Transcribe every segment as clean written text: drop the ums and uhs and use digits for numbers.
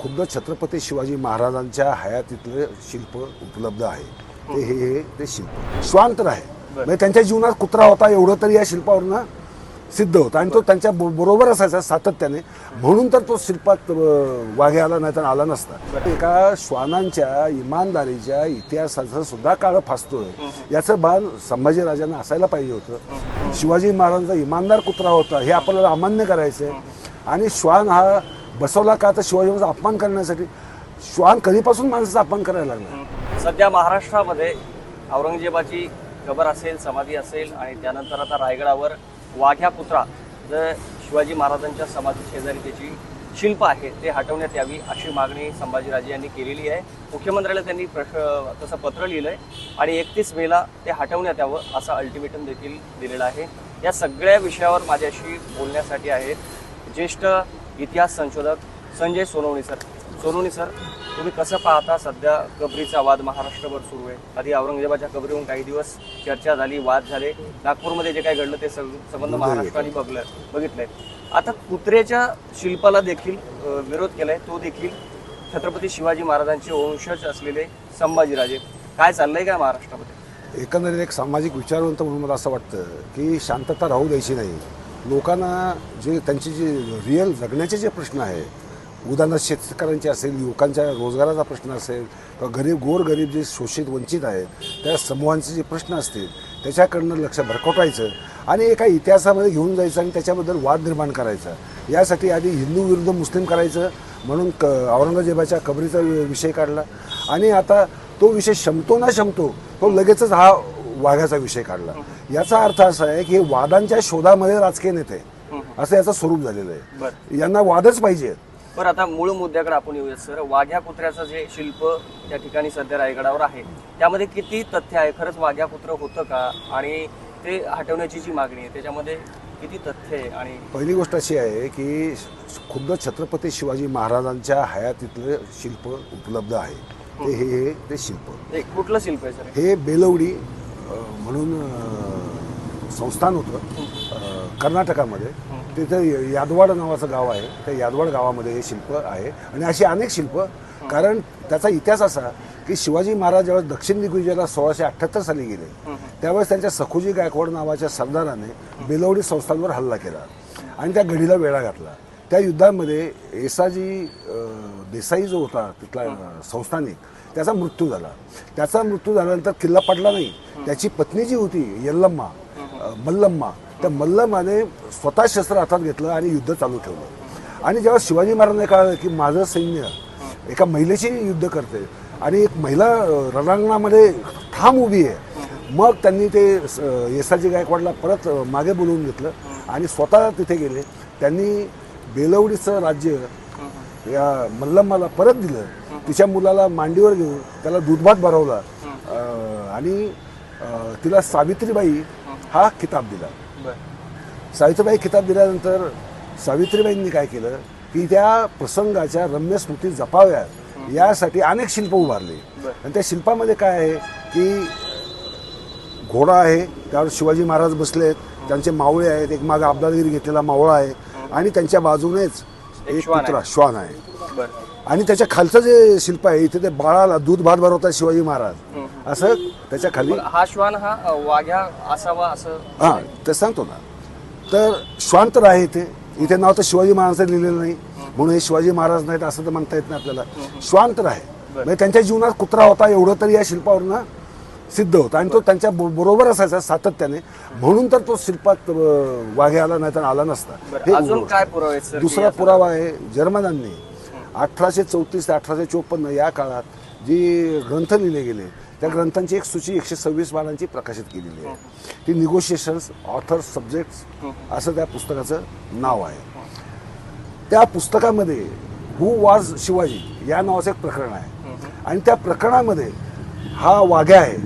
खुद्द छत्रपती शिवाजी महाराजांच्या हयातीतले शिल्प उपलब्ध आहे. ते शिल्प श्वान तर आहे, म्हणजे त्यांच्या जीवनात कुत्रा होता एवढं तरी या शिल्पावरनं सिद्ध होतं आणि तो त्यांच्या बरोबर असायचा सातत्याने, म्हणून तर तो शिल्पात वाघे आला नाही तर आला नसता. एका श्वानांच्या इमानदारीच्या इतिहासाचं सुद्धा काळ फासतोय याचं भान संभाजीराजांना असायला पाहिजे होतं. शिवाजी महाराजांचा इमानदार कुत्रा होता हे आपल्याला अमान्य करायचंय आणि श्वान हा बसवला का तर शिवाजी महाराजांचा अपमान करण्यासाठी. श्वान कधीपासून माणसाचा अपमान करायला लागला. सध्या महाराष्ट्रामध्ये औरंगजेबाची कबर असेल, समाधी असेल आणि त्यानंतर आता रायगडावर वाघ्या कुत्रा जर शिवाजी महाराजांच्या समाधी शेजारी त्याची शिल्प आहे ते हटवण्यात यावी अशी मागणी संभाजीराजे यांनी केलेली आहे. मुख्यमंत्र्याला त्यांनी तसं पत्र लिहिलं आहे आणि 31 मेला ते हटवण्यात यावं असं अल्टिमेटम देखील दिलेलं आहे. या सगळ्या विषयावर माझ्याशी बोलण्यासाठी आहेत ज्येष्ठ इतिहास संशोधक संजय सोनवणे सर. सोनवणे सर, तुम्ही कसं पाहता सध्या कबरीचा वाद महाराष्ट्रभर सुरू आहे? आधी औरंगजेबाच्या कबरीवरून काही दिवस चर्चा झाली, वाद झाले. नागपूरमध्ये जे काही घडलं ते संबंध महाराष्ट्राने बघितलंय. आता कुत्र्याच्या शिल्पाला देखील विरोध केलाय, तो देखील छत्रपती शिवाजी महाराजांचे वंशज असलेले संभाजीराजे. काय चाललंय काय महाराष्ट्रामध्ये? एकंदरीत एक सामाजिक विचारवंत म्हणून मला असं वाटतं की शांतता राहू द्यायची नाही. लोकांना जे त्यांचे जे रिअल जगण्याचे जे प्रश्न आहे, उदाहरणार्थ शेतकऱ्यांचे असेल, युवकांच्या रोजगाराचा प्रश्न असेल किंवा गोरगरीब जे शोषित वंचित आहेत त्या समूहांचे जे प्रश्न असतील त्याच्याकडनं लक्ष भरकटायचं आणि एका इतिहासामध्ये घेऊन जायचं आणि त्याच्याबद्दल वाद निर्माण करायचा. यासाठी आधी हिंदू विरुद्ध मुस्लिम करायचं म्हणून औरंगजेबाच्या कबरीचा विषय काढला आणि आता तो विषय शमतो ना शमतो तो लगेचच हा वाघाचा विषय काढला. याचा अर्थ असा आहे की वादांच्या शोधामध्ये राजकीय नेते असं याचं स्वरूप झालेलं आहे. यांना वादच पाहिजे. बरं, आता मूळ मुद्द्याकडे आपण येऊयात सर. वाघ्या कुत्र्याचं जे शिल्प त्या ठिकाणी सध्या रायगडावर आहे त्यामध्ये किती तथ्य आहे? खरंच वाघ्या कुत्र होतं का? आणि ते हटवण्याची जी मागणी आहे त्याच्यामध्ये किती तथ्य आहे? आणि पहिली गोष्ट अशी आहे की खुद्द छत्रपती शिवाजी महाराजांच्या हयातीतले शिल्प उपलब्ध आहे. ते शिल्प कुठलं शिल्प आहे सर? हे बेलवडी म्हणून संस्थान होतं कर्नाटकामध्ये. तिथं यादवाड नावाचं गाव आहे. त्या यादवाड गावामध्ये हे शिल्प आहे आणि अशी अनेक शिल्प. कारण त्याचा इतिहास असा की शिवाजी महाराज ज्यावेळेस दक्षिण दिग्विजयाला 1678 साली गेले त्यावेळेस त्यांच्या सखुजी गायकवाड नावाच्या सरदाराने बेलवडी संस्थांवर हल्ला केला आणि त्या गडीला वेढा घातला. त्या युद्धामध्ये येसाजी देसाई जो होता तिथला संस्थानिक त्याचा मृत्यू झाला. त्याचा मृत्यू झाल्यानंतर किल्ला पडला नाही. त्याची पत्नी जी होती मल्लम्मा, त्या मल्लमाने स्वतः शस्त्र हातात घेतलं आणि युद्ध चालू ठेवलं. आणि जेव्हा शिवाजी महाराजांना कळलं की माझं सैन्य एका महिलेशी युद्ध करते आणि एक महिला रणांगणामध्ये ठाम उभी आहे, मग त्यांनी ते येसाजी गायकवाडला परत मागे बोलवून घेतलं आणि स्वतः तिथे गेले. त्यांनी बेलवडीचं राज्य या मल्लम्माला परत दिलं. तिच्या मुलाला मांडीवर घेऊन त्याला दूधभात भरवला आणि तिला सावित्रीबाई हा किताब दिला. सावित्रीबाई किताब दिल्यानंतर सावित्रीबाईंनी काय केलं की त्या प्रसंगाच्या रम्य स्मृती जपाव्यात यासाठी अनेक शिल्प उभारली. आणि त्या शिल्पामध्ये काय आहे की घोडा आहे, त्यावर शिवाजी महाराज बसलेत, त्यांचे मावळे आहेत, एक मागे अब्दालगिरी घेतलेला मावळा आहे आणि त्यांच्या बाजूनेच एक कुत्रा श्वान आहे. आणि त्याच्या खालचं जे शिल्प आहे इथे ते बाळाला दूध भात भरवतात शिवाजी महाराज असं त्याच्या खाली. हा श्वान हा वाघ्या असावा असं हां ते सांगतो ना. तर श्वान तर आहे इथे नाव तर शिवाजी महाराजांचं लिहिलेलं नाही म्हणून हे शिवाजी महाराज नाहीत असं तर म्हणता येत नाही आपल्याला. श्वान तर आहे, म्हणजे त्यांच्या जीवनात कुत्रा होता एवढं तरी या शिल्पावरनं सिद्ध होतं आणि तो त्यांच्या बरोबर असायचा सातत्याने, म्हणून तर तो शिल्पात वाघे आला नाही तर आला नसता. अजून काय पुरावा आहे? दुसरा पुरावा आहे जर्मनांनी 1834 ते 1854 या काळात जी ग्रंथ लिहिले गेले त्या ग्रंथांची एक सूची 126 पानांची प्रकाशित केलेली आहे. ती निगोशिएशन्स ऑथर्स सब्जेक्ट्स असं त्या पुस्तकाचं नाव आहे. त्या पुस्तकामध्ये हू वॉज शिवाजी या नावाचं एक प्रकरण आहे आणि त्या प्रकरणामध्ये हा वाघ्या आहे,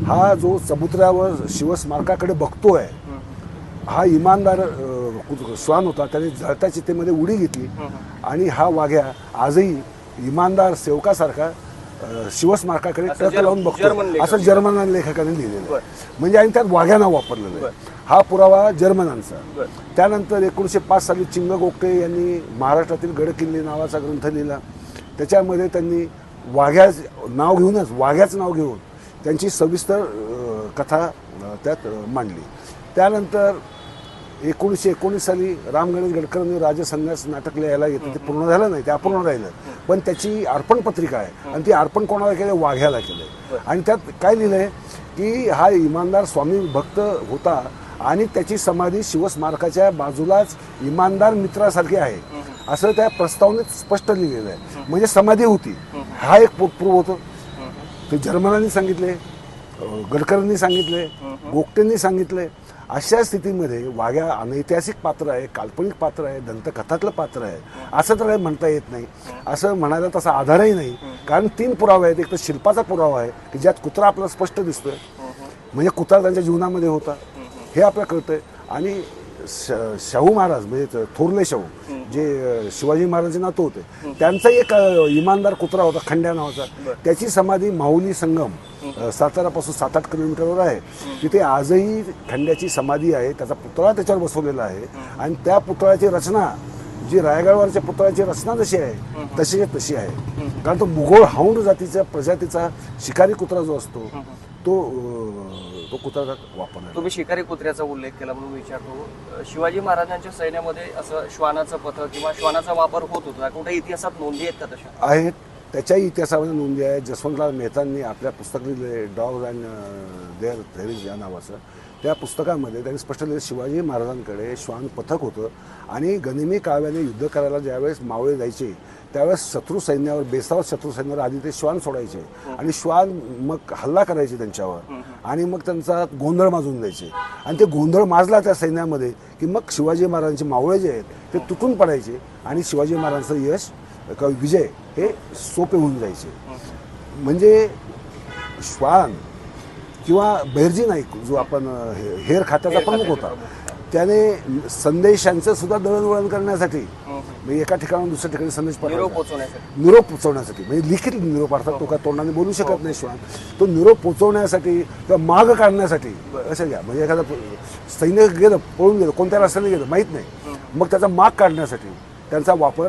हा जो समुद्रावर शिवस्मारकाकडे बघतोय, हा इमानदार श्वान होता. त्याने जळत्या चितेमध्ये उडी घेतली आणि हा वाघ्या आजही इमानदार सेवकासारखा शिवस्मारकाकडे टक लावून बघतो असं जर्मन लेखकाने लिहिलेलं आहे. म्हणजे आणि त्यात वाघ्या नाव वापरलेलं आहे. हा पुरावा जर्मनांचा. त्यानंतर 1905 साली चिंग गोगटे यांनी महाराष्ट्रातील गडकिल्ले नावाचा ग्रंथ लिहिला. त्याच्यामध्ये त्यांनी वाघ्याचं नाव घेऊन त्यांची सविस्तर कथा त्यात मांडली. त्यानंतर 1919 साली राम गणेश गडकरांनी राजसन्यास नाटक लिहायला घेतलं. ते पूर्ण झालं नाही, ते अपूर्ण राहिलं, पण त्याची अर्पण पत्रिका आहे आणि ती अर्पण कोणाला केलं? वाघ्याला केलं. आणि त्यात काय लिहिलंय की हा इमानदार स्वामी भक्त होता आणि त्याची समाधी शिवस्मारकाच्या बाजूलाच इमानदार मित्रासारखी आहे असं त्या प्रस्तावनेत स्पष्ट लिहिलेलं आहे. म्हणजे समाधी होती, हा एक प्रूव्ह होतो. ते जर्मनांनी सांगितले, गडकरांनी सांगितले, गोगटेंनी सांगितले. अशा स्थितीमध्ये वाघ्या अनैतिहासिक पात्र आहे, काल्पनिक पात्र आहे, दंतकथातलं पात्र आहे असं तर काही म्हणता येत नाही. असं म्हणायला तसा आधारही नाही, कारण 3 पुरावे आहेत. एक तर शिल्पाचा पुरावा आहे की ज्यात कुत्रा आपल्याला स्पष्ट दिसतोय, म्हणजे कुत्रा त्यांच्या जीवनामध्ये होता हे आपल्याला कळतंय. आणि शाहू महाराज म्हणजे थोरले शाहू जे शिवाजी महाराजांचे नातू होते, त्यांचा एक इमानदार कुत्रा होता खंड्या नावाचा. त्याची समाधी माहुली संगम सातारापासून 7-8 किलोमीटरवर आहे. तिथे आजही खंड्याची समाधी आहे, त्याचा पुतळा त्याच्यावर बसवलेला आहे. आणि त्या पुतळ्याची रचना जी रायगडवरच्या पुतळ्याची रचना जशी आहे तशी आहे. कारण तो मुघोळ हाऊंड जातीच्या प्रजातीचा शिकारी कुत्रा जो असतो तो कुत्रा वापरला. तुम्ही शिकारी कुत्र्याचा उल्लेख केला म्हणून विचारतो, शिवाजी महाराजांच्या सैन्यामध्ये असं श्वानाचं पथक किंवा श्वानाचा वापर होत होता, कुठे इतिहासात नोंदी आहेत का तशा? आहेत, त्याच्याही इतिहासामध्ये नोंदी आहे. जसवंतराव मेहतांनी आपल्या पुस्तक लिहिले डॉग्स अँड देअर थेरीज या नावाचं. त्या पुस्तकामध्ये त्यांनी स्पष्ट लिहिलं शिवाजी महाराजांकडे श्वान पथक होतं आणि गनिमी काव्याने युद्ध करायला ज्यावेळेस मावळे जायचे त्यावेळेस शत्रू सैन्यावर बेसावत शत्रू सैन्यावर आधी ते श्वान सोडायचे आणि श्वान मग हल्ला करायचे त्यांच्यावर आणि मग त्यांचा गोंधळ माजून द्यायचे. आणि ते गोंधळ माजला त्या सैन्यामध्ये की मग शिवाजी महाराजांचे मावळे जे आहेत ते तुटून पडायचे आणि शिवाजी महाराजांचं यश विजय हे सोपे होऊन जायचे. म्हणजे श्वान किंवा बहिर्जी नाईक जो आपण हेर खात्याचा प्रमुख होता, त्याने संदेशांचं सुद्धा दळणवळण करण्यासाठी म्हणजे एका ठिकाणाहून दुसऱ्या ठिकाणी संदेश निरोप पोचवण्यासाठी म्हणजे लिखित निरोप अर्थात तो काय तोंडाने बोलू शकत नाही श्वान, तो निरोप पोचवण्यासाठी किंवा माग काढण्यासाठी असं घ्या. म्हणजे एखादा सैन्य गेलं पळून गेलं कोणत्या रस्त्याने गेलं माहीत नाही, मग त्याचा माग काढण्यासाठी त्यांचा वापर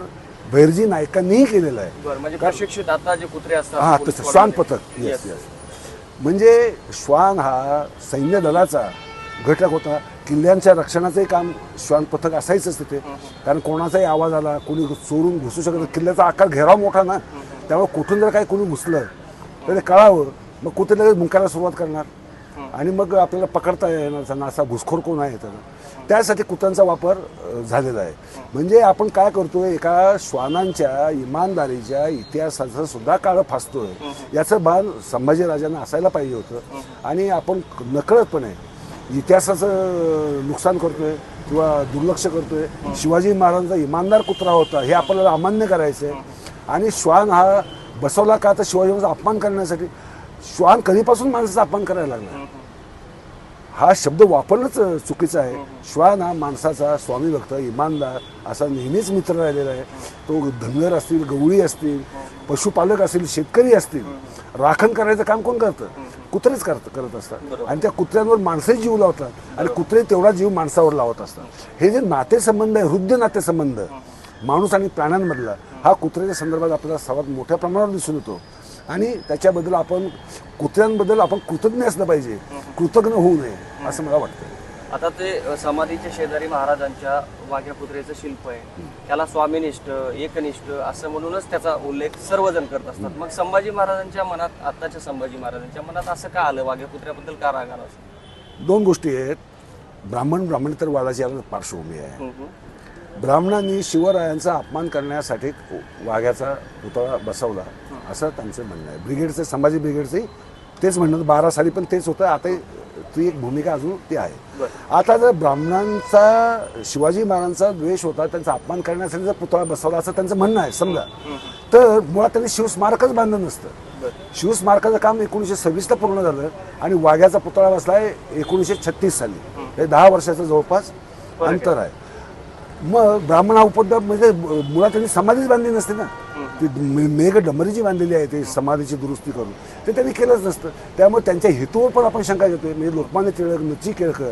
बहिर्जी नायकांनीही केलेला आहे. म्हणजे प्रशिक्षित आता जे कुत्रे असतात हा तसं श्वान पथक. Yes yes. म्हणजे श्वान हा सैन्य दलाचा घटक होता. किल्ल्यांच्या रक्षणाचंही काम श्वान पथक असायचंच तिथे, कारण कोणाचाही आवाज आला कोणी चोरून घुसू शकत. किल्ल्याचा आकार घेराव मोठा ना, त्यामुळे कुठून जर काही कोणी घुसलं तर ते कळावं, मग कुठे लगेच मुंकायला सुरुवात करणार आणि मग आपल्याला पकडता येणार त्यांना असा घुसखोर कोण आहे त्याला. त्यासाठी कुत्र्यांचा वापर झालेला आहे. म्हणजे आपण काय करतोय, एका श्वानांच्या इमानदारीच्या इतिहासाचं सुद्धा काळ फासतोय. याचं भान संभाजीराजांना असायला पाहिजे होतं. आणि आपण नकळतपणे इतिहासाचं नुकसान करतोय किंवा दुर्लक्ष करतोय. शिवाजी महाराजांचा इमानदार कुत्रा होता हे आपल्याला अमान्य करायचं आहे. आणि श्वान हा बसवला का तर शिवाजी महाराजांचा अपमान करण्यासाठी. श्वान कधीपासून माणसाचा अपमान करायला लागला, हा शब्द वापरणंच चुकीचं आहे. श्वान हा माणसाचा स्वामी भक्त इमानदार असा नेहमीच मित्र राहिलेला आहे. तो धनगर असतील, गवळी असतील, पशुपालक असतील, शेतकरी असतील, राखण करायचं काम कोण करतं? कुत्रेच करत असतात. आणि त्या कुत्र्यांवर माणसंही जीव लावतात आणि कुत्रे तेवढा जीव माणसावर लावत असतात. हे जे नातेसंबंध आहे, हृदय नातेसंबंध माणूस आणि प्राण्यांमधला, हा कुत्र्याच्या संदर्भात आपल्याला सर्वात मोठ्या प्रमाणावर दिसून येतो. आणि त्याच्याबद्दल आपण कुत्र्यांबद्दल आपण कृतज्ञ असलं पाहिजे, कृतज्ञ होऊ नये असं मला वाटतं. आता ते समाधीच्या शेजारी महाराजांच्या वाघ्या कुत्र्याचं शिल्प आहे, त्याला स्वामीनिष्ठ एकनिष्ठ असं म्हणूनच त्याचा उल्लेख सर्वजण करत असतात. मग संभाजी महाराजांच्या मनात, आत्ताच्या संभाजी महाराजांच्या मनात असं का आलं, वाघ्या कुत्र्याबद्दल का राग आला? 2 गोष्टी आहेत. ब्राह्मणेतर वादाची याला पार्श्वभूमी आहे. ब्राह्मणांनी शिवरायांचा अपमान करण्यासाठी वाघ्याचा पुतळा बसवला असं त्यांचं म्हणणं आहे. ब्रिगेडचे, संभाजी ब्रिगेडचे तेच म्हणणं, 12 साली पण तेच होतं. आता ती एक भूमिका अजून ती आहे. आता जर ब्राह्मणांचा शिवाजी महाराजांचा द्वेष होता, त्यांचा अपमान करण्यासाठी जर पुतळा बसवला असं त्यांचं म्हणणं आहे समजा, तर मुळात त्यांनी शिवस्मारकच बांधलं नसतं. शिवस्मारकाचं काम 1926ला पूर्ण झालं आणि वाघ्याचा पुतळा बसलाय 1936 साली. हे 10 वर्षाचं जवळपास अंतर आहे. मग ब्राह्मण हा उपद्रव म्हणजे मुळात त्यांनी समाधीच बांधली नसते ना, ती मेघ डंबरी जी बांधलेली आहे ते समाधीची दुरुस्ती करून ते त्यांनी केलंच नसतं. त्यामुळे त्यांच्या हेतूवर पण आपण शंका घेतोय. म्हणजे लोकमान्य टिळक, नची केळकर,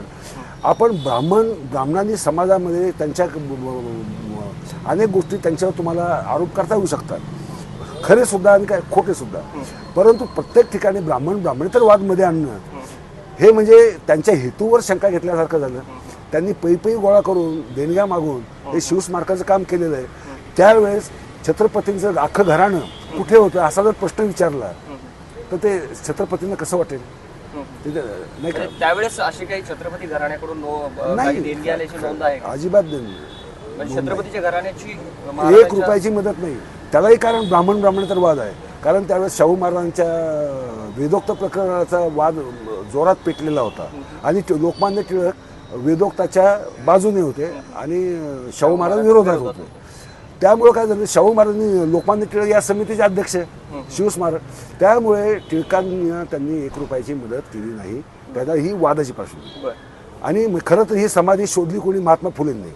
आपण ब्राह्मणांनी समाजामध्ये त्यांच्या अनेक गोष्टी त्यांच्यावर तुम्हाला आरोप करता येऊ शकतात. खरे सुद्धा आणि काय खोटे सुद्धा. परंतु प्रत्येक ठिकाणी ब्राह्मणेतर वादमध्ये आणणं हे म्हणजे त्यांच्या हेतूवर शंका घेतल्यासारखं झालं. त्यांनी पै गोळा करून देणग्या मागून हे शिवस्मारकाचं काम केलेलं आहे. त्यावेळेस छत्रपतींचं अख्खं घराणं कुठे होतं असा जर प्रश्न विचारला तर ते छत्रपतींना कसं वाटेल? नाही का? त्यावेळेस अशी काही छत्रपती घराण्याकडून काही देणगी आल्याची नोंद आहे का? अजिबात नाही. म्हणजे छत्रपतीच्या घराण्याची 1 रुपयाची मदत नाही. त्यालाही कारण ब्राह्मणेतर वाद आहे. कारण त्यावेळेस शाहू महाराजांच्या वेदोक्त प्रकरणाचा वाद जोरात पेटलेला होता आणि लोकमान्य टिळक वेदोक्ताच्या बाजूने होते आणि शाहू महाराज विरोधात होते. त्यामुळे काय झालं, शाहू महाराजांनी लोकमान्य टिळक या समितीचे अध्यक्ष शिवस्मारक, त्यामुळे टिळकांना त्यांनी 1 रुपयाची मदत केली नाही. त्याला ही वादाची पार्श्वभूमी. आणि खरं तर ही समाधी शोधली कोणी? महात्मा फुलेंनी.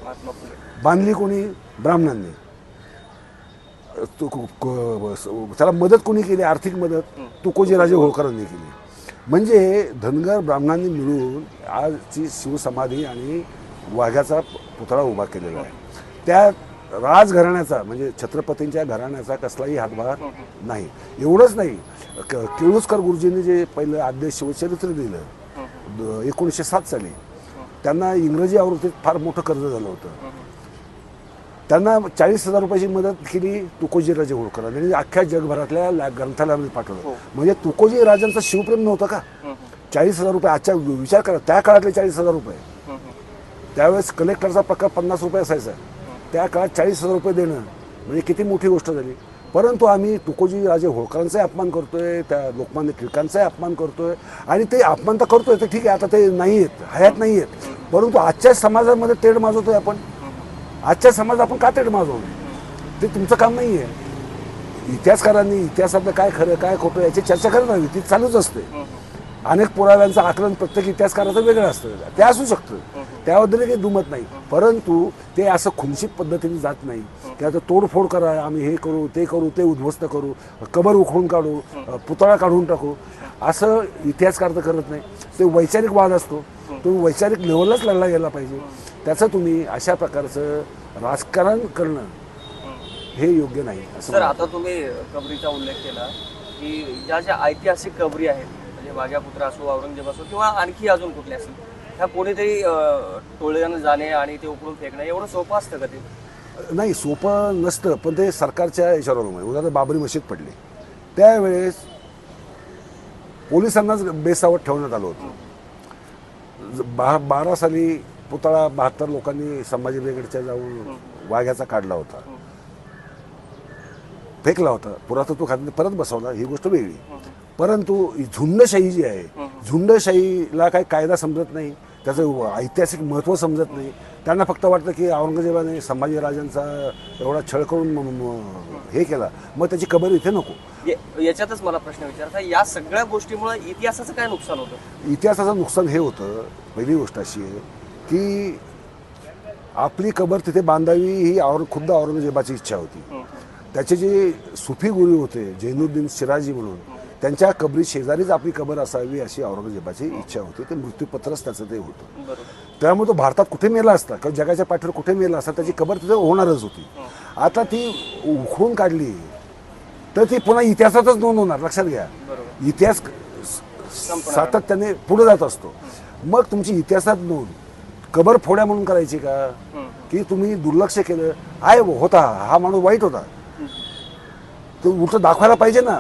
बांधली कोणी? ब्राह्मणांनी. त्याला मदत कोणी केली? आर्थिक मदत तुकोजीराजे होळकरांनी केली. म्हणजे धनगर ब्राह्मणांनी मिळून आजची शिवसमाधी आणि वाघ्याचा पुतळा उभा केलेला आहे. त्या राजघराण्याचा म्हणजे छत्रपतींच्या घराण्याचा कसलाही हातभार नाही. एवढंच नाही, केळुसकर गुरुजींनी जे पहिलं आद्य शिवचरित्र दिलं 1907 साली, त्यांना इंग्रजी आवृत्तीत फार मोठं कर्ज झालं होतं. त्यांना 40,000 रुपयाची मदत केली तुकोजीराजे होळकरांनी आणि अख्ख्या जगभरातल्या ग्रंथालयामध्ये पाठवलं. म्हणजे तुकोजी राजांचं शिवप्रेम नव्हतं का? 40,000 रुपये, आजच्या विचार करा, त्या काळातले 40,000 रुपये. त्यावेळेस कलेक्टरचा पगार 50 रुपये असायचा. त्या काळात 40,000 रुपये देणं म्हणजे किती मोठी गोष्ट झाली. परंतु आम्ही तुकोजीराजे होळकरांचाही अपमान करतोय, त्या लोकमान्य टिळकांचाही अपमान करतोय. आणि ते अपमान तर करतोय, तर ठीक आहे, आता ते नाही आहेत, हयात नाही आहेत. परंतु आजच्या समाजामध्ये तेढ माजवतोय आपण. आजच्या समाज आपण का तेढ माजवतो? ते तुमचं काम नाही आहे. इतिहासकारांनी इतिहासातलं काय खरं काय खोटं याची चर्चा करत नाही, ती चालूच असते. अनेक पुराव्यांचं आकलन प्रत्येक इतिहासकाराचं वेगळं असतं, ते असू शकतं, त्याबद्दल काही दुमत नाही. परंतु ते असं खुमशीत पद्धतीने जात नाही की आता तोडफोड करा, आम्ही हे करू ते उद्ध्वस्त करू, कबर उखडून काढू, पुतळा काढून टाकू, असं इतिहासकार तर करत नाही. ते वैचारिक वाद असतो, तो वैचारिक लेवललाच लढला गेला पाहिजे. त्याचं तुम्ही अशा प्रकारचं राजकारण करणं हे योग्य नाही. सर, आता तुम्ही कबरीचा उल्लेख केला की ज्या ऐतिहासिक कबरी आहेत, म्हणजे वाघ्यापुत्र असो, औरंगजेब असो किंवा आणखी अजून कुठले असेल, ह्या कोणीतरी टोळ्यानं जाणे आणि ते उकळून फेकणं एवढं सोपं असतं का? ते नाही, सोपं नसतं, पण ते सरकारच्या याच्यावर अवलंबून आहे. उदाहरणार्थ बाबरी मशीद पडली त्यावेळेस पोलिसांनाच बेसावत ठेवण्यात आलं होतं. 12 साली पुतळा 72 लोकांनी संभाजी ब्रिगेडच्या जाऊन वाघ्याचा काढला होता, फेकला होता, पुरातत्व खात्याने परत बसवला, ही गोष्ट वेगळी. परंतु झुंडशाही जी आहे, झुंडशाहीला काही कायदा समजत नाही, त्याचं ऐतिहासिक महत्त्व समजत नाही. त्यांना फक्त वाटतं की औरंगजेबाने संभाजीराजांचा एवढा छळ करून हे केला, मग त्याची कबर इथे नको. याच्यातच मला प्रश्न विचारता, या सगळ्या गोष्टीमुळे इतिहासाचं काय नुकसान होतं? इतिहासाचं नुकसान हे होतं, पहिली गोष्ट अशी आहे की आपली कबर तिथे बांधावी ही खुद्द औरंगजेबाची इच्छा होती. त्याचे जे सुफी गुरु होते जैनुद्दीन शिराजी म्हणून, त्यांच्या कबरी शेजारीच आपली कबर असावी अशी औरंगजेबाची इच्छा होती. ते मृत्यूपत्रच त्याचं ते होतं. त्यामुळे तो भारतात कुठे मेला असता किंवा जगाच्या पाठीवर कुठे मेला असता त्याची कबर तिथे होणारच होती. आता ती उखडून काढली तर ती पुन्हा इतिहासातच नोंद होणार. लक्षात घ्या, इतिहास सातत्याने पुढे जात असतो. मग तुमची इतिहासात नोंद कबर फोड्या म्हणून करायची का? की तुम्ही दुर्लक्ष केलं, आहे होता हा माणूस वाईट होता, तो उलट दाखवायला पाहिजे ना.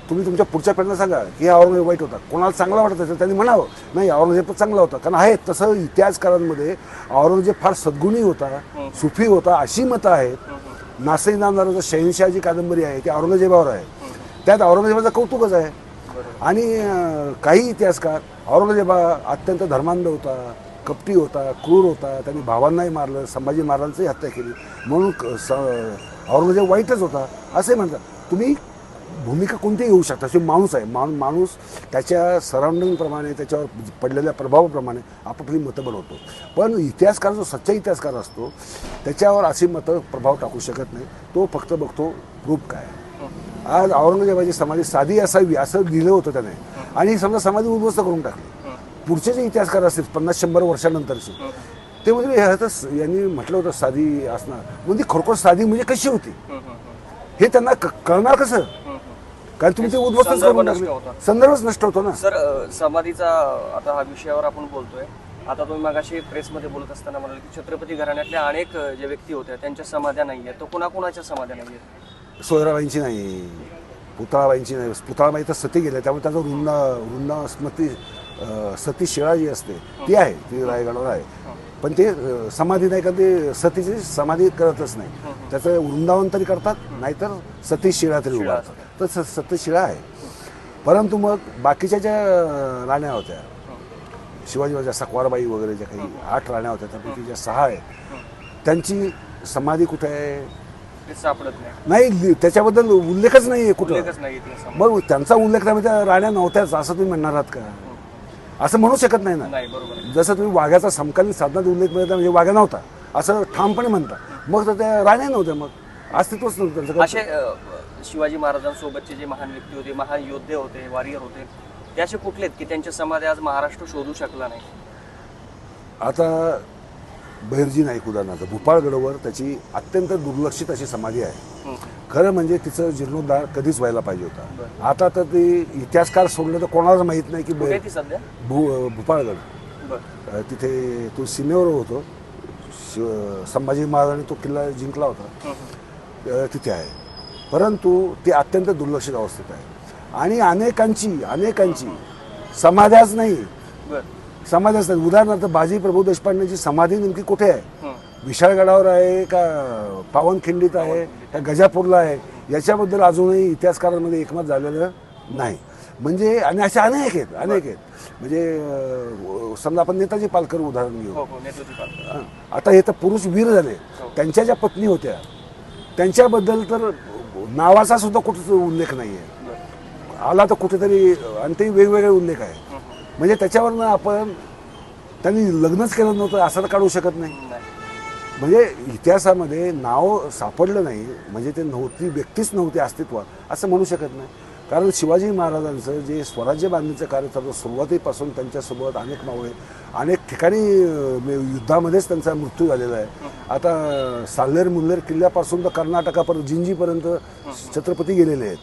तुम्ही तुमच्या पुढच्या पिढीला सांगा की हा औरंगजेब वाईट होता. कोणाला चांगला वाटत असेल त्यांनी म्हणावं नाही औरंगजेब चांगला होता, कारण आहे तसं इतिहासकारांमध्ये औरंगजेब फार सद्गुणी होता, सुफी होता अशी मतं आहेत. नासई नामदाराचं शहनशाह जी कादंबरी आहे ती औरंगजेबावर आहे, त्यात औरंगजेबाचं कौतुकच आहे. आणि काही इतिहासकार औरंगजेबा अत्यंत धर्मांध होता, कपटी होता, क्रूर होता, त्यांनी भावांनाही मारलं, संभाजी महाराजांचीही हत्या केली, म्हणून औरंगजेब वाईटच होता असे म्हणतात. तुम्ही भूमिका कोणतीही घेऊ शकता. तो माणूस आहे, माणूस त्याच्या सराउंडिंगप्रमाणे त्याच्यावर पडलेल्या प्रभावाप्रमाणे आपापली मतं बनवतो. पण इतिहासकार जो सच्चा इतिहासकार असतो त्याच्यावर अशी मतं प्रभाव टाकू शकत नाही. तो फक्त बघतो प्रूफ काय. आज औरंगजेबाची समाधी साधी असावी असं लिहिलं होतं त्याने, आणि समजा समाधी उद्ध्वस्त करून टाकली. पुढचे जे इतिहासकार असतील 50-100 वर्षानंतरचे ते म्हणजे यांनी म्हटलं होतं साधी असणार, म्हणजे खरोखर साधी म्हणजे कशी होती हे त्यांना कळणार कसं? कारण तुम्ही ते उद्ध्वस्तच संदर्भ करून नष्ट टाकले. होता. संदर्भच नष्ट होतो ना. सर समाधीचा आता हा विषयावर आपण बोलतोय. आता तुम्ही मगाशी प्रेसमध्ये बोलत असताना म्हणाले की छत्रपती घराण्यातल्या अनेक ज्या व्यक्ती होत्या त्यांच्या समाध्या नाही आहेत. तो कुणाकुणाच्या समाध्या नाही आहेत? सोयराबाईंची नाही, पुतळाबाईंची नाही. पुतळाबाई तर सती गेल्या, त्यामुळे त्याचं रुंद स्मृती सती शिळा जी असते ती आहे, ती रायगडावर आहे. पण ते समाधी नाही का, ते सतीची समाधी करतच नाही. त्याचं वृंदावन तरी करतात, नाहीतर सती शिळा तरी उभारतात. तर सती शिळा आहे. परंतु मग बाकीच्या ज्या राण्या होत्या, शिवाजीच्या सकवारबाई वगैरे ज्या काही 8 राण्या होत्या, त्यापैकी ज्या 6 आहेत, त्यांची समाधी कुठे आहे? ते सापडत नाही. त्याच्याबद्दल उल्लेखच नाही आहे कुठं. उल्लेखच नाही इतिहासामध्ये. मग त्यांचा उल्लेख नाही, त्या राण्या नव्हत्याच असं तुम्ही म्हणणार आहात का? असं म्हणू शकत नाही ना. नाही, बरोबर आहे. जसं तुम्ही वाघ्याचा समकालीन साधनात उल्लेख मिळत म्हणजे वाघा नव्हता असं ठामपणे म्हणता, मग तर त्या राण्या नव्हत्या, मग अस्तित्वच नव्हतं त्यांचं. असे शिवाजी महाराजांसोबतचे जे महान व्यक्ती होते, महान योद्धे होते, वॉरियर होते, ते असे कुठलेत की त्यांच्या समाधी आज महाराष्ट्र शोधू शकला नाही? आता बहिर्जी नाईक उदाहरणार्थ भूपाळगडावर त्याची अत्यंत दुर्लक्षित अशी समाधी आहे. खरं म्हणजे तिचं जीर्णोद्धार कधीच व्हायला पाहिजे होता. आता तर ते इतिहासकार सोडलं तर कोणालाच माहीत नाही की कुठे ती सध्या? भूपाळगड तिथे तो सीमेवर होतो. संभाजी महाराजांनी तो किल्ला जिंकला होता, तिथे आहे. परंतु ते अत्यंत दुर्लक्षित अवस्थेत आहे आणि अनेकांची समाध्याच नाही. समाध्याच नाही. उदाहरणार्थ बाजी प्रभू देशपांडेची समाधी नेमकी कुठे आहे? विशाळगडावर आहे का पावनखिंडीत आहे का गजापूरला आहे? याच्याबद्दल अजूनही इतिहासकारांमध्ये एकमत झालेलं नाही. म्हणजे आणि असे अनेक आहेत. म्हणजे समजा आपण नेताजी पालकर उदाहरण घेऊ. आता हे तर पुरुष वीर झाले, त्यांच्या ज्या पत्नी होत्या त्यांच्याबद्दल तर नावाचा सुद्धा कुठेच उल्लेख नाही आहे. आला तर कुठेतरी, आणि ते वेगवेगळे उल्लेख आहे. म्हणजे त्याच्यावरनं आपण त्यांनी लग्नच केलं नव्हतं असं तर काढू शकत नाही. म्हणजे इतिहासामध्ये नाव सापडलं नाही म्हणजे ते नव्हती, व्यक्तीच नव्हती अस्तित्वात असं म्हणू शकत नाही. कारण शिवाजी महाराजांचं जे स्वराज्य बांधणीचं कार्य चालू सुरुवातीपासून त्यांच्यासोबत अनेक मावळे अनेक ठिकाणी युद्धामध्येच त्यांचा मृत्यू झालेला आहे. आता साल्हेर मुल्हेर किल्ल्यापासून तर कर्नाटकापर्यंत जिंजीपर्यंत छत्रपती गेलेले आहेत.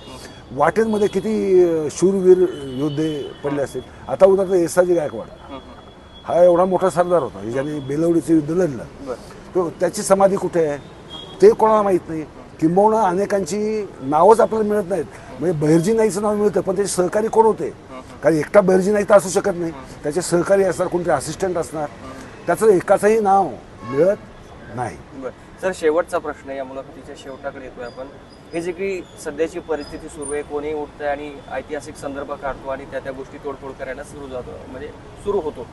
वाटेमध्ये किती शूरवीर योद्धे पडले असतील. आता उदाहरणार्थ येसाजी गायकवाड हा एवढा मोठा सरदार होता ज्याने बेलवडीचं युद्ध लढलं. तो त्याची समाधी कुठे आहे ते कोणाला माहीत नाही. किंबहुना अनेकांची नावच आपल्याला मिळत नाहीत. म्हणजे बहिर्जी नाईचं नाव मिळतं, पण त्याचे सहकारी कोण होते? कारण एकटा बहिर्जी नाई तर असू शकत नाही, त्याचे सहकारी असणार, कोणते असिस्टंट असणार, त्याचं एकाचंही नाव मिळत नाही. सर शेवटचा प्रश्न, या मुलाखतीच्या शेवटाकडे येतोय आपण. हे जे की सध्याची परिस्थिती सुरू आहे, कोणी उठतंय आणि ऐतिहासिक संदर्भ काढतो आणि त्या गोष्टी तोडफोड करायला सुरू होतो.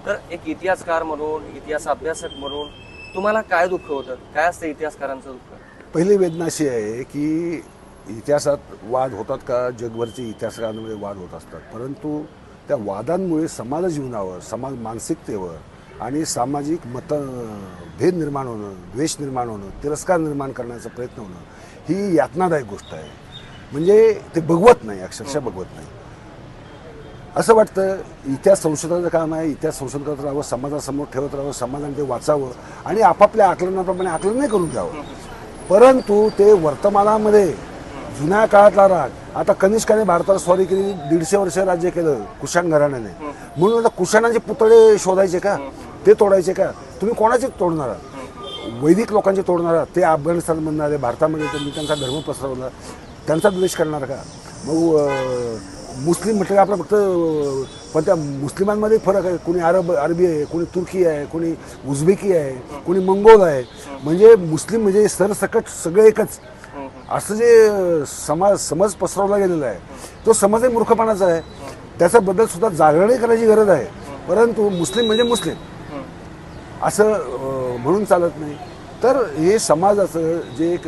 तर एक इतिहासकार म्हणून, इतिहास अभ्यासक म्हणून तुम्हाला काय दुःख होतं? काय असतं इतिहासकारांचं दुःख? पहिली वेदना अशी आहे की इतिहासात वाद होतात का? जगभरचे इतिहासकारांमध्ये वाद होत असतात, परंतु त्या वादांमुळे समाज जीवनावर, समाज मानसिकतेवर आणि सामाजिक मतभेद निर्माण होणं, द्वेष निर्माण होणं, तिरस्कार निर्माण करण्याचा प्रयत्न होणं ही यातनादायक गोष्ट आहे. म्हणजे ते बघवत नाही, अक्षरशः बघवत नाही. असं वाटतं इतिहास संशोधनाचं काम आहे, इतिहास संशोधन करत राहावं, समाजासमोर ठेवत राहावं, समाजाने ते वाचावं आणि आपापल्या आकलनाप्रमाणे आकलन नाही करून द्यावं. परंतु ते वर्तमानामध्ये जुन्या काळातला राग, आता कनिष्काने भारताला स्वारी केली, 150 वर्ष राज्य केलं कुशाण घराण्याने, म्हणून आता कुशाणाचे पुतळे शोधायचे का? ते तोडायचे का? तुम्ही कोणाचे तोडणार आहात? वैदिक लोकांचे तोडणार आहात? ते अफगाणिस्तानमधून आले, भारतामध्ये त्यांनी त्यांचा धर्म पसरवला, त्यांचा द्वेष करणार का? मग मुस्लिम म्हटलं आपलं फक्त, पण त्या मुस्लिमांमध्ये फरक आहे. कोणी अरबी आहे, कोणी तुर्की आहे, कोणी उझबेकी आहे, कोणी मंगोल आहे. म्हणजे मुस्लिम म्हणजे सरसकट सगळे एकच असं जे समज पसरवला गेलेला आहे, तो समजही मूर्खपणाचा आहे. त्याच्याबद्दल सुद्धा जागरण करायची गरज आहे. परंतु मुस्लिम म्हणजे मुस्लिम असं म्हणून चालत नाही. तर हे समाजाचं जे एक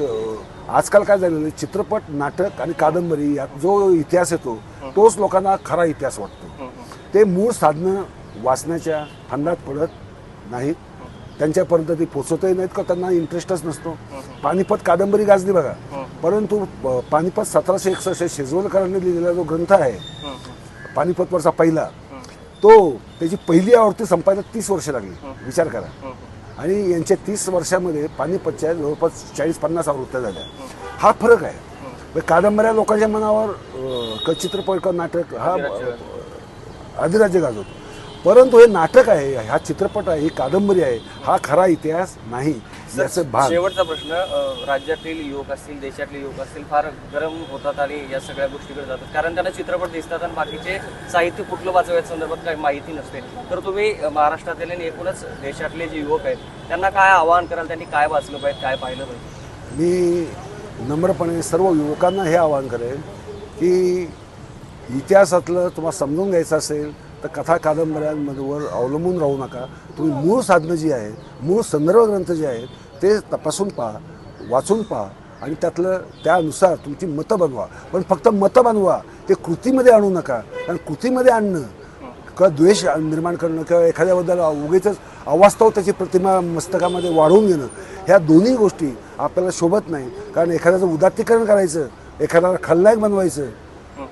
आजकाल काय झालेलं आहे, चित्रपट, नाटक आणि कादंबरी यात जो इतिहास येतो तोच लोकांना खरा इतिहास वाटतो. ते मूळ साधनं वाचण्याच्या फंदात पडत नाहीत, त्यांच्यापर्यंत ती पोचवतही नाहीत का त्यांना इंटरेस्टच नसतो. पानिपत कादंबरी गाजली बघा, परंतु पानिपत 1761 शेजवलकरांनी लिहिलेला जो ग्रंथ आहे पानिपतवरचा पहिला, तो त्याची पहिली आवृत्ती संपायला 30 वर्ष लागली. विचार करा. आणि यांच्या 30 वर्षामध्ये पानिपतच्या जवळपास 40-50 आवृत्त्या झाल्या. हा फरक आहे. म्हणजे कादंबऱ्या लोकांच्या मनावर चित्रपट का नाटक हा अधिराज्य गाजवतो, परंतु हे नाटक आहे, हा चित्रपट आहे, ही कादंबरी आहे, हा खरा इतिहास नाही याचं भान. शेवटचा प्रश्न, राज्यातील युवक असतील, देशातले युवक असतील, फार गरम होतात आणि या सगळ्या गोष्टीकडे जातात, कारण त्यांना चित्रपट दिसतात आणि बाकीचे साहित्य कुठलं वाचवायच्या संदर्भात काही माहिती नसते. तर तुम्ही महाराष्ट्रातील आणि एकूणच देशातले जे युवक आहेत त्यांना काय आवाहन कराल, त्यांनी काय वाचलं पाहिजे, काय पाहिलं पाहिजे? मी नम्रपणे सर्व युवकांना हे आवाहन करेन की इतिहासातलं तुम्हाला समजून घ्यायचं असेल तर कथा कादंबऱ्यांवर अवलंबून राहू नका. तुम्ही मूळ साधनं जी आहेत, मूळ संदर्भ ग्रंथ जे आहेत ते तपासून पहा, वाचून पहा आणि त्यानुसार तुमची मतं बनवा. पण फक्त मतं बनवा, ते कृतीमध्ये आणू नका. कारण कृतीमध्ये आणणं किंवा द्वेष निर्माण करणं किंवा एखाद्याबद्दल उगीच अवास्तव त्याची प्रतिमा मस्तकामध्ये वाढवून घेणं, ह्या दोन्ही गोष्टी आपल्याला शोभत नाही. कारण एखाद्याचं उदात्तीकरण करायचं, एखाद्याला खलनायक बनवायचं,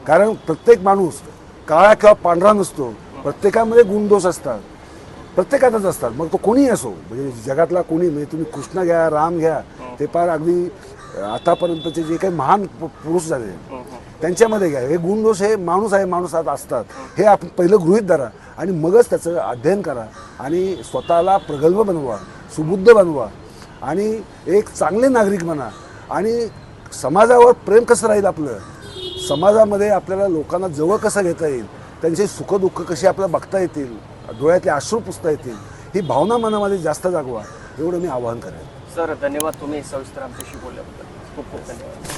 कारण प्रत्येक माणूस काळा किंवा पांढरा नसतो, प्रत्येकामध्ये गुणदोष असतात, प्रत्येकातच असतात. मग तो कोणीही असो, म्हणजे जगातला कोणी, म्हणजे तुम्ही कृष्ण घ्या, राम घ्या, ते फार अगदी आतापर्यंतचे जे काही महान पुरुष झाले त्यांच्यामध्ये घ्या, हे गुणदोष हे माणूस आहे, माणूसात असतात, हे आपण पहिलं गृहीत धरा आणि मगच त्याचं अध्ययन करा आणि स्वतःला प्रगल्भ बनवा, सुबुद्ध बनवा आणि एक चांगले नागरिक बना. आणि समाजावर प्रेम कसं राहील आपलं, समाजामध्ये आपल्याला लोकांना जवळ कसं घेता येईल, त्यांचे सुखदुःख कशी आपल्याला बघता येतील, डोळ्यातले अश्रू पुसता येतील, ही भावना मनामध्ये जास्त जागवा, एवढं मी आवाहन करेन. सर धन्यवाद, तुम्ही सविस्तर आमच्याशी बोलल्याबद्दल खूप खूप धन्यवाद.